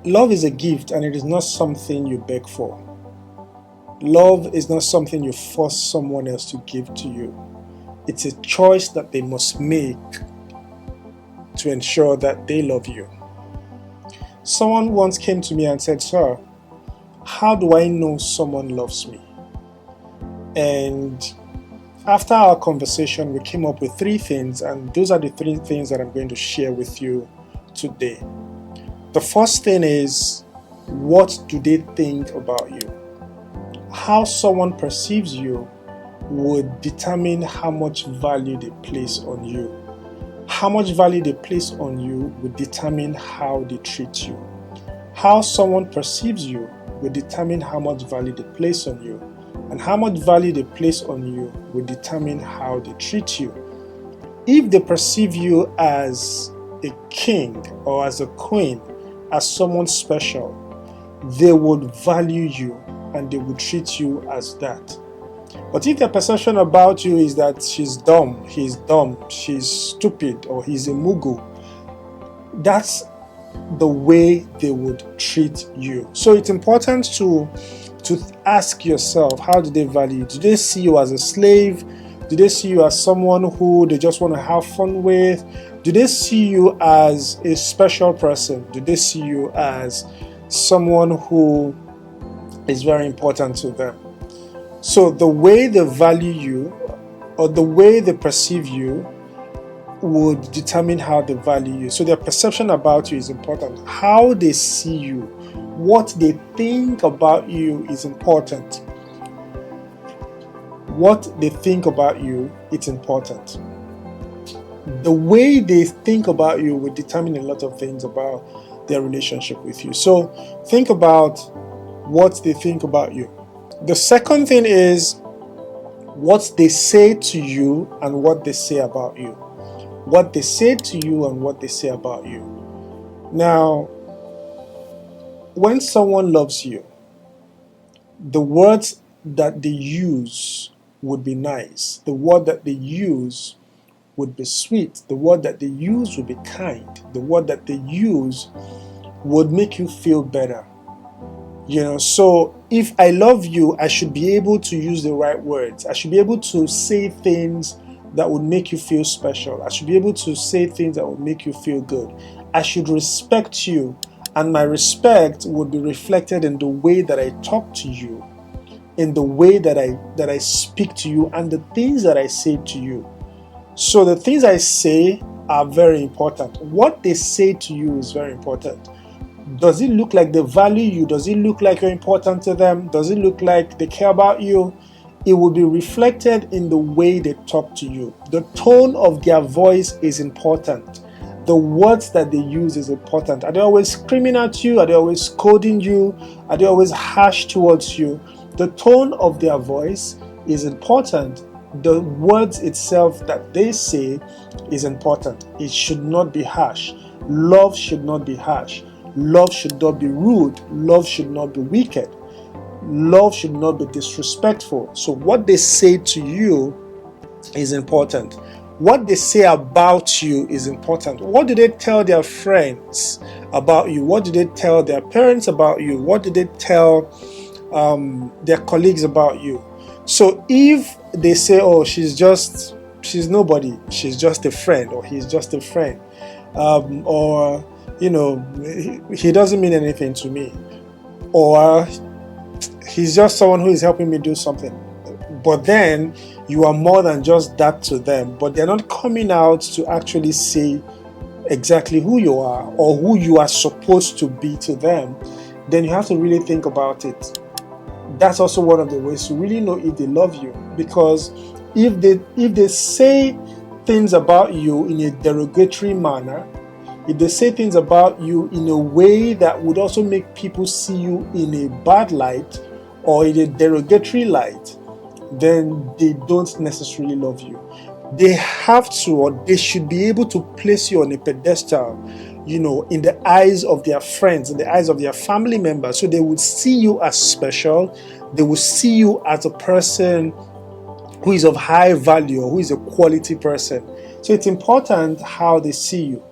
Love is a gift and it is not something you beg for. Love is not something you force someone else to give to you. It's a choice that they must make to ensure that they love you. Someone once came to me and said, "Sir, how do I know someone loves me?" And after our conversation, we came up with three things, and those are the three things that I'm going to share with you today. The first thing is, what do they think about you? How someone perceives you would determine how much value they place on you. How much value they place on you would determine how they treat you. How someone perceives you will determine how much value they place on you. And how much value they place on you will determine how they treat you. If they perceive you as a king or as a queen, as someone special, they would value you and they would treat you as that. But if their perception about you is that she's dumb, he's dumb, she's stupid, or he's a mugu, that's the way they would treat you. So it's important to ask yourself, how do they value you? Do they see you as a slave? Do they see you as someone who they just want to have fun with? Do they see you as a special person? Do they see you as someone who is very important to them? So the way they value you or the way they perceive you would determine how they value you. So their perception about you is important. How they see you, what they think about you is important. What they think about you, it's important. The way they think about you will determine a lot of things about their relationship with you. So think about what they think about you. The second thing is what they say to you and what they say about you. What they say to you and what they say about you. Now, when someone loves you, the words that they use would be nice. The word that they use would be sweet. The word that they use would be kind. The word that they use would make you feel better. So if I love you, I should be able to use the right words. I should be able to say things that would make you feel special. I should be able to say things that would make you feel good. I should respect you, and my respect would be reflected in the way that I talk to you, in the way that I speak to you, and the things that I say to you. So the things I say are very important. What they say to you is very important. Does it look like they value you? Does it look like you're important to them? Does it look like they care about you? It will be reflected in the way they talk to you. The tone of their voice is important. The words that they use is important. Are they always screaming at you? Are they always scolding you? Are they always harsh towards you? The tone of their voice is important. The words itself that they say is important. It should not be harsh. Love should not be harsh. Love should not be rude. Love should not be wicked. Love should not be disrespectful. So what they say to you is important. What they say about you is important. What do they tell their friends about you? What do they tell their parents about you? What do they tell their colleagues about you? So if they say, "Oh, she's nobody, she's just a friend," or "He's just a friend," or he doesn't mean anything to me, or he's just someone who is helping me do something. But then you are more than just that to them, but they're not coming out to actually say exactly who you are or who you are supposed to be to them. Then you have to really think about it. That's also one of the ways to really know if they love you, because if they say things about you in a derogatory manner, if they say things about you in a way that would also make people see you in a bad light or in a derogatory light, then they don't necessarily love you. They have to, or they should be able to place you on a pedestal, in the eyes of their friends, in the eyes of their family members. So they would see you as special. They will see you as a person who is of high value or who is a quality person. So it's important how they see you.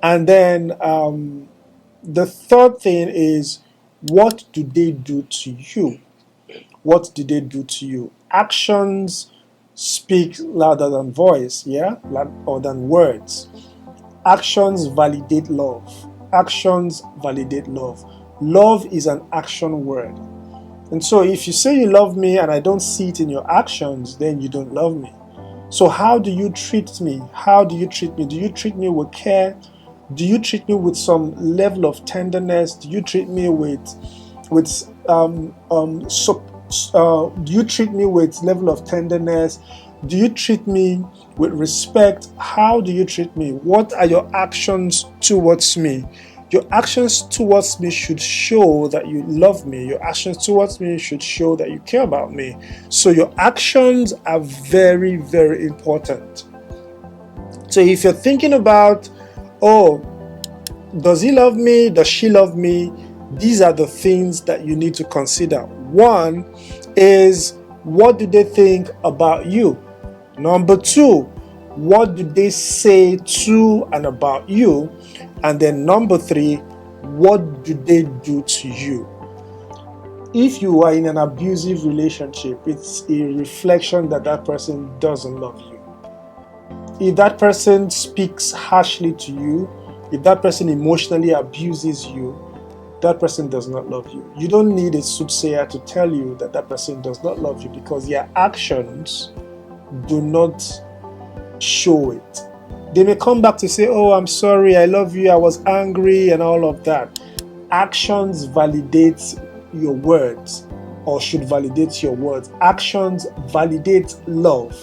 And then The third thing is, what do they do to you? What do they do to you? Actions speak louder than voice, yeah, or than words. Actions validate love. Actions validate love. Love is an action word. And so if you say you love me and I don't see it in your actions, then you don't love me. So how do you treat me? How do you treat me? Do you treat me with care? Do you treat me with some level of tenderness? Do you treat me with do you treat me with level of tenderness? Do you treat me with respect? How do you treat me? What are your actions towards me? Your actions towards me should show that you love me. Your actions towards me should show that you care about me. So your actions are very, very important. So if you're thinking about, oh, does he love me? Does she love me? These are the things that you need to consider. One is, what do they think about you? Number two, what do they say to and about you? And then number three, what do they do to you? If you are in an abusive relationship, it's a reflection that that person doesn't love you. If that person speaks harshly to you, if that person emotionally abuses you, that person does not love you. You don't need a soothsayer to tell you that that person does not love you, because their actions do not show it. They may come back to say, oh, I'm sorry, I love you, I was angry, and all of that. Actions validate your words, or should validate your words. Actions validate love.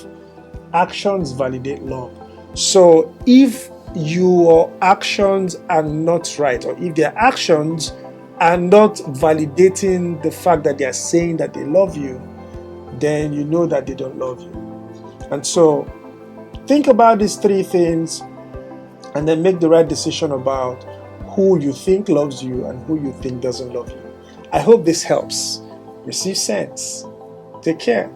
Actions validate love. So if your actions are not right, or if their actions are not validating the fact that they are saying that they love you, then you know that they don't love you. And so think about these three things and then make the right decision about who you think loves you and who you think doesn't love you. I hope this helps. Receive sense. Take care.